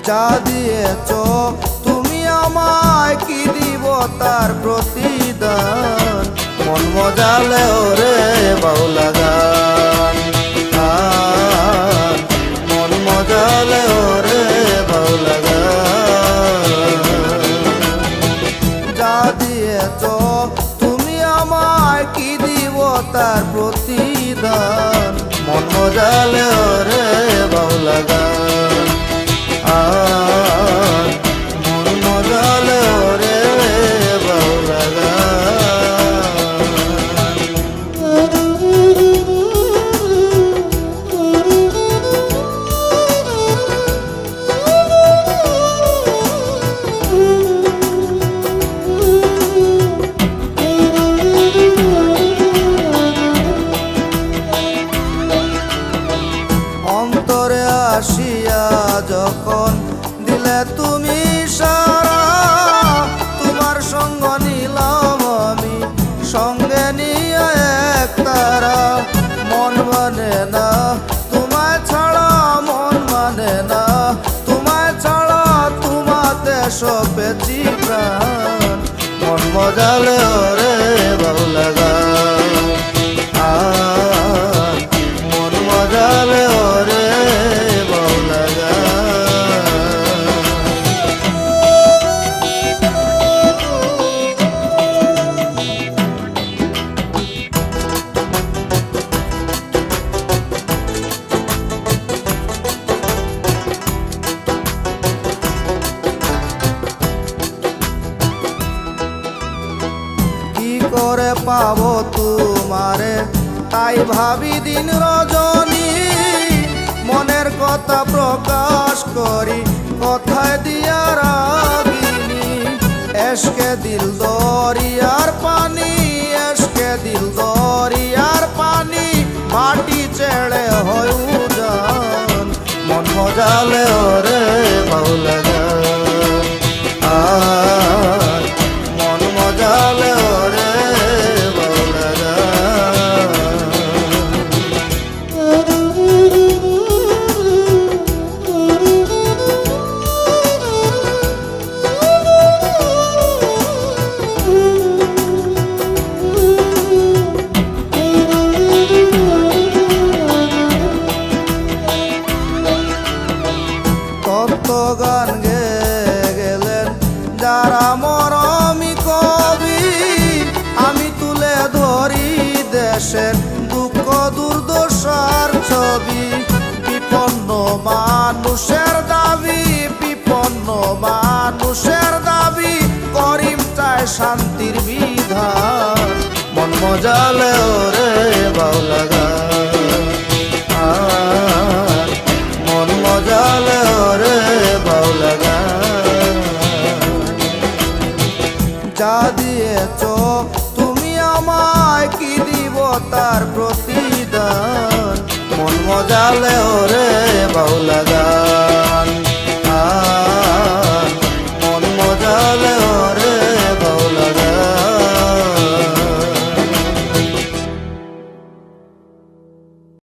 যা দিয়েছ তুমি আমায় কি দিব তার প্রতিদান। মন মজালে ওরে বাউলা গান, মন মজালে ওরে বাউলা গান। যা দিয়েছ তুমি আমায় কি দিব তার প্রতিদান। মন মজালে ওরে বাউলা গান, মন মজালে ওরে বাউলা গান। অন্তরে আসিয়া যখন দিলে তুমি সারা, তোমার সঙ্গ নিলাম আমি সঙ্গে নিয়ে এক তারা। মন মানে না তোমায় ছাড়া, মন মানে না তোমায় ছাড়া, তোমাতে সপেছি প্রাণ। মন মজালে ওরে বাউলা গান, মন মজালে ওরে বাউলা গান। কি করে পাবো তোমারে তাই ভাবি দিন রজনী, মনের কথা প্রকাশ করি কথায় দিয়া রাগিনী। এসকে দিল দরিয়ার পানি, এসকে দিল দরিয়ার পানি, মাটি ছেড়ে হয় উজান। মন মজালে ওরে বাউলা গান, মন মজালে ওরে বাউলা গান। কত গান গেয়ে গেলেন যারা মরমি কবি, আমি তুলে ধরি দেশের দুঃখ দুর্দশার ছবি। বিপন্ন মানুষের দাবি, বিপন্ন মানুষের দাবি, করিম চায় শান্তির বিধান। মন মজালে ওরে বাউলা গান, মন মজালে ওরে বাউলা গান। যা দিয়েছ তুমি আমায় কি দিব তার প্রতিদান। মন মজালে ওরে বাউলা গান, মন মজালে ওরে